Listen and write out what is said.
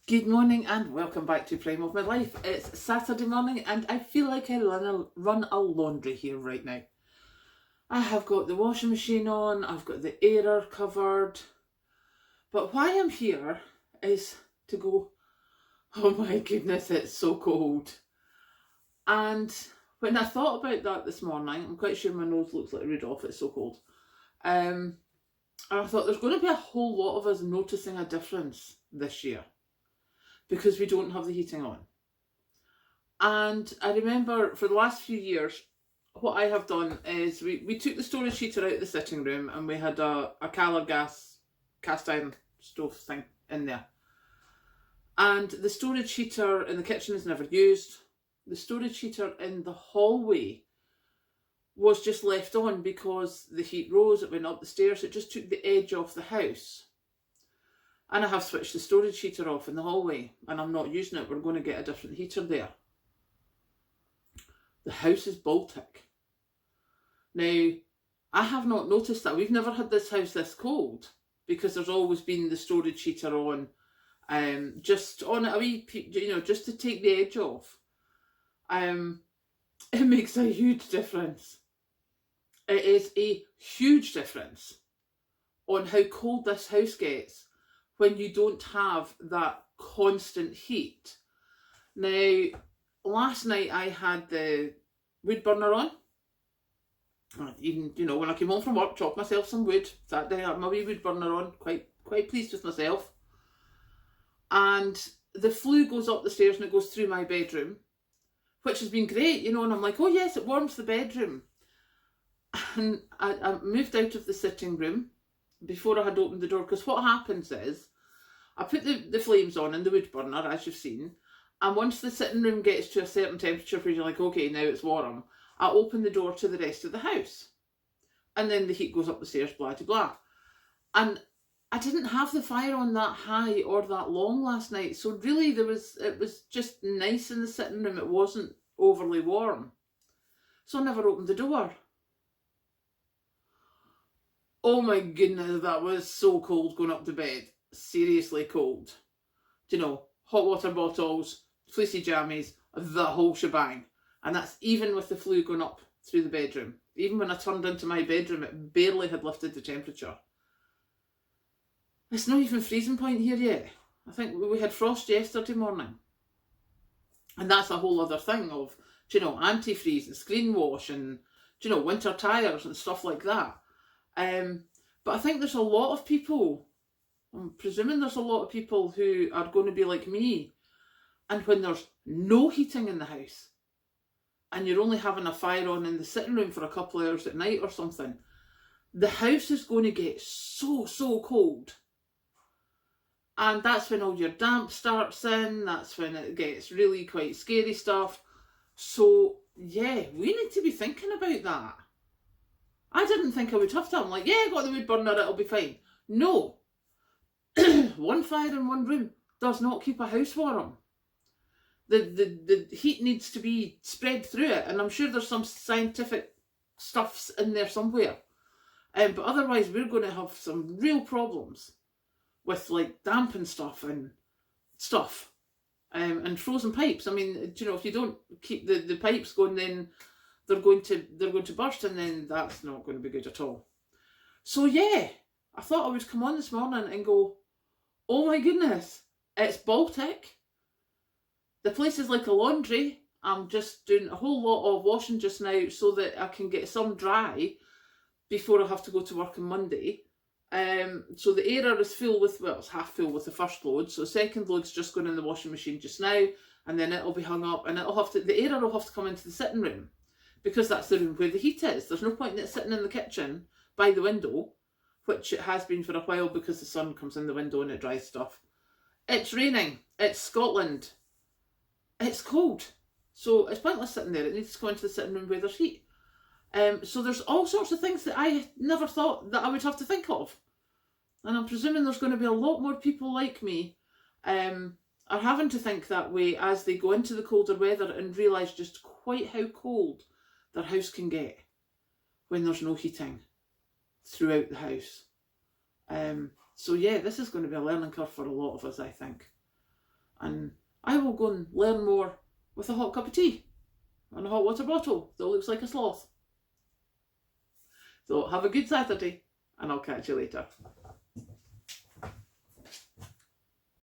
Good morning and welcome back to Prime of My Life. It's Saturday morning and I feel like I run a laundry here right now. I have got the washing machine on, I've got the airer covered, but why I'm here is to go, oh my goodness, it's so cold. And when I thought about that this morning, I'm quite sure my nose looks like Rudolph, it's so cold. And I thought there's going to be a whole lot of us noticing a difference this year because we don't have the heating on. And I remember for the last few years, what I have done is we took the storage heater out of the sitting room and we had a Calor gas cast iron stove thing in there. And the storage heater in the kitchen is never used. The storage heater in the hallway was just left on because the heat rose, it went up the stairs, it just took the edge off the house. And I have switched the storage heater off in the hallway and I'm not using it. We're going to get a different heater there. The house is Baltic. Now, I have not noticed that. We've never had this house this cold because there's always been the storage heater on, just on a wee, just to take the edge off. It makes a huge difference. It is a huge difference on how cold this house gets when you don't have that constant heat. Now, last night I had the wood burner on. Even, when I came home from work, chopped myself some wood, sat down, had my wee wood burner on, quite pleased with myself. And the flue goes up the stairs and it goes through my bedroom, which has been great, and I'm like, oh yes, it warms the bedroom. And I moved out of the sitting room before I had opened the door, because what happens is, I put the flames on in the wood burner, as you've seen, and once the sitting room gets to a certain temperature where you're like, okay, now it's warm, I open the door to the rest of the house. And then the heat goes up the stairs, blah, blah, blah. And I didn't have the fire on that high or that long last night. So really it was just nice in the sitting room. It wasn't overly warm. So I never opened the door. Oh my goodness, that was so cold going up to bed. Seriously cold. Hot water bottles, fleecy jammies, the whole shebang. And that's even with the flue going up through the bedroom. Even when I turned into my bedroom, it barely had lifted the temperature. It's not even freezing point here yet. I think we had frost yesterday morning. And that's a whole other thing of, antifreeze and screen wash and, winter tyres and stuff like that. But I think there's a lot of people, I'm presuming there's a lot of people who are going to be like me. And when there's no heating in the house, and you're only having a fire on in the sitting room for a couple of hours at night or something, the house is going to get so cold. And that's when all your damp starts in, that's when it gets really quite scary stuff. So, yeah, we need to be thinking about that. I didn't think I would have to. I'm like, yeah, I got the wood burner, it'll be fine. No. One fire in one room does not keep a house warm. The heat needs to be spread through it, and I'm sure there's some scientific stuffs in there somewhere. But otherwise, we're going to have some real problems with like damp and stuff and frozen pipes. I mean, if you don't keep the pipes going, then they're going to burst, and then that's not going to be good at all. So yeah, I thought I would come on this morning and go, oh my goodness, it's Baltic. The place is like a laundry. I'm just doing a whole lot of washing just now so that I can get some dry before I have to go to work on Monday. So the airer is full with, it's half full with the first load. So the second load's just going in the washing machine just now, and then it'll be hung up, and the airer will have to come into the sitting room because that's the room where the heat is. There's no point in it sitting in the kitchen by the window, which it has been for a while because the sun comes in the window and it dries stuff. It's raining. It's Scotland. It's cold. So it's pointless sitting there. It needs to go into the sitting room where there's heat. So there's all sorts of things that I never thought that I would have to think of. And I'm presuming there's going to be a lot more people like me are having to think that way as they go into the colder weather and realise just quite how cold their house can get when there's no heating throughout the house. So yeah, this is going to be a learning curve for a lot of us, I think. and I will go and learn more with a hot cup of tea and a hot water bottle that looks like a sloth. So have a good Saturday, and I'll catch you later.